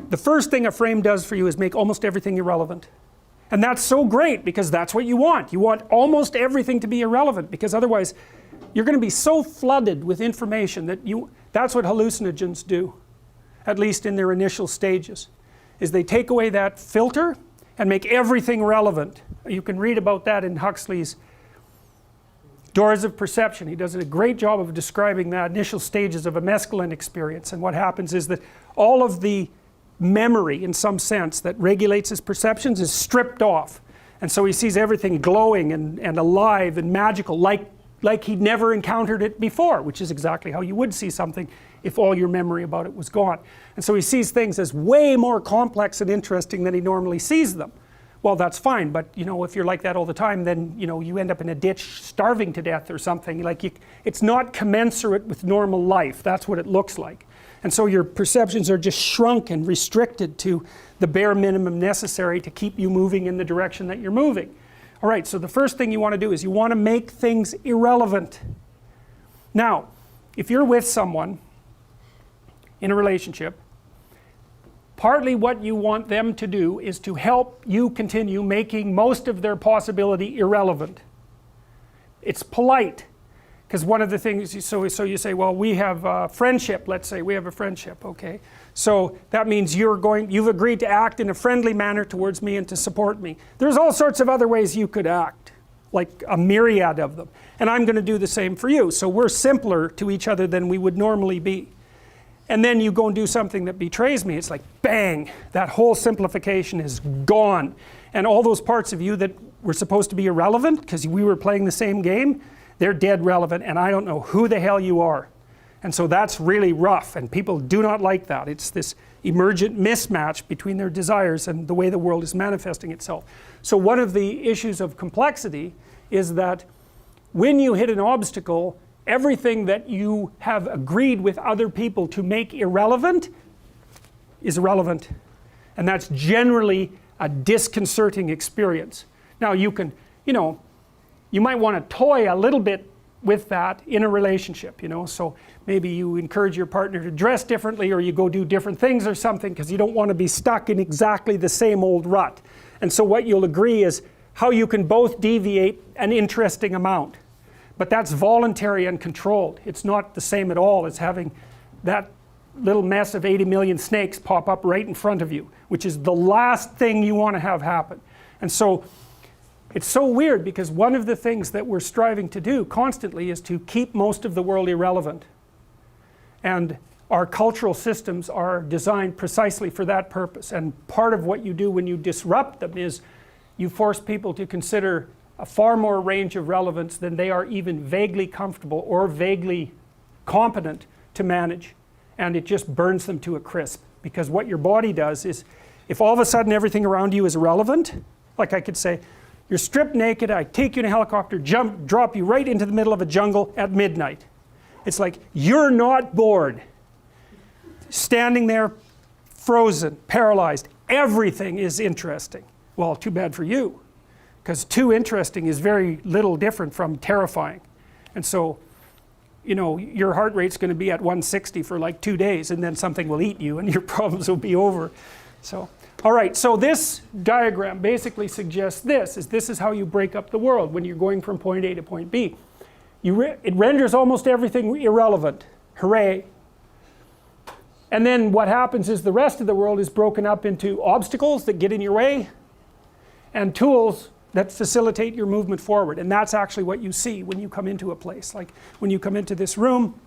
the first thing a frame does for you is make almost everything irrelevant. And that's so great because that's what you want. You want almost everything to be irrelevant, because otherwise you're going to be so flooded with information that that's what hallucinogens do, at least in their initial stages, is they take away that filter and make everything relevant. You can read about that in Huxley's Doors of Perception. He does a great job of describing the initial stages of a mescaline experience, and what happens is that all of the memory, in some sense, that regulates his perceptions is stripped off, and so he sees everything glowing and alive and magical, like he'd never encountered it before, which is exactly how you would see something if all your memory about it was gone. And so he sees things as way more complex and interesting than he normally sees them. Well, that's fine, but if you're like that all the time, then you end up in a ditch starving to death or something. It's not commensurate with normal life. That's what it looks like. And so your perceptions are just shrunk and restricted to the bare minimum necessary to keep you moving in the direction that you're moving. All right, so the first thing you want to do is you want to make things irrelevant. Now, if you're with someone in a relationship, partly what you want them to do is to help you continue making most of their possibility irrelevant. It's polite, because one of the things, so you say, well, we have a friendship, let's say we have a friendship, okay, so that means you've agreed to act in a friendly manner towards me and to support me. There's all sorts of other ways you could act, like a myriad of them, and I'm going to do the same for you. So we're simpler to each other than we would normally be. And then you go and do something that betrays me. It's like bang, that whole simplification is gone, and all those parts of you that were supposed to be irrelevant because we were playing the same game, they're dead relevant, and I don't know who the hell you are. And so that's really rough, and people do not like that. It's this emergent mismatch between their desires and the way the world is manifesting itself. So one of the issues of complexity is that when you hit an obstacle, everything that you have agreed with other people to make irrelevant is irrelevant. And that's generally a disconcerting experience. Now you can, you might want to toy a little bit with that in a relationship, so maybe you encourage your partner to dress differently, or you go do different things or something, because you don't want to be stuck in exactly the same old rut. And so what you'll agree is how you can both deviate an interesting amount. But that's voluntary and controlled. It's not the same at all as having that little mess of 80 million snakes pop up right in front of you, which is the last thing you want to have happen. And so it's so weird, because one of the things that we're striving to do constantly is to keep most of the world irrelevant. And our cultural systems are designed precisely for that purpose. And part of what you do when you disrupt them is you force people to consider a far more range of relevance than they are even vaguely comfortable or vaguely competent to manage. And it just burns them to a crisp. Because what your body does is, if all of a sudden everything around you is irrelevant, like I could say, you're stripped naked, I take you in a helicopter, drop you right into the middle of a jungle at midnight. It's like, you're not bored. Standing there, frozen, paralyzed, everything is interesting. Well, too bad for you. Because too interesting is very little different from terrifying. And so, your heart rate's going to be at 160 for like 2 days, and then something will eat you and your problems will be over. So, all right, so this diagram basically suggests this is how you break up the world when you're going from point A to point B. It renders almost everything irrelevant. Hooray. And then what happens is the rest of the world is broken up into obstacles that get in your way and tools that facilitate your movement forward. And that's actually what you see when you come into a place. Like when you come into this room,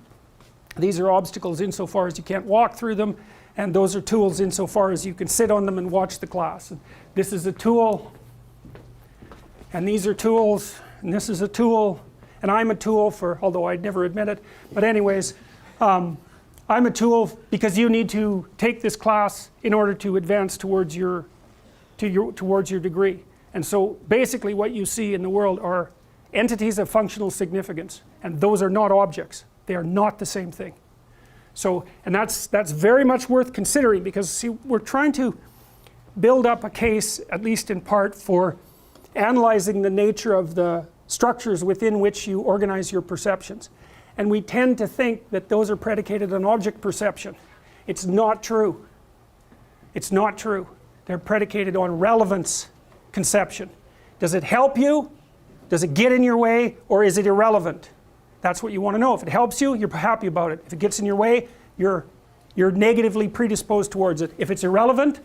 these are obstacles insofar as you can't walk through them, and those are tools insofar as you can sit on them and watch the class. And this is a tool, and these are tools, and this is a tool, and I'm a tool for, although I'd never admit it, but anyways, I'm a tool because you need to take this class in order to advance towards your degree. And so basically what you see in the world are entities of functional significance, and those are not objects. They are not the same thing. So, and that's very much worth considering, because see, we're trying to build up a case, at least in part, for analyzing the nature of the structures within which you organize your perceptions. And we tend to think that those are predicated on object perception. It's not true. It's not true. They're predicated on relevance conception. Does it help you? Does it get in your way? Or is it irrelevant? That's what you want to know. If it helps you, you're happy about it. If it gets in your way, you're negatively predisposed towards it. If it's irrelevant,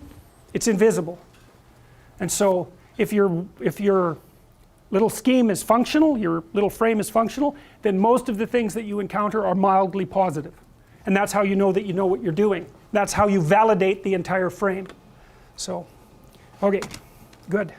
it's invisible. And so if your little scheme is functional, your little frame is functional, then most of the things that you encounter are mildly positive. And that's how you know that you know what you're doing. That's how you validate the entire frame. So, okay, good.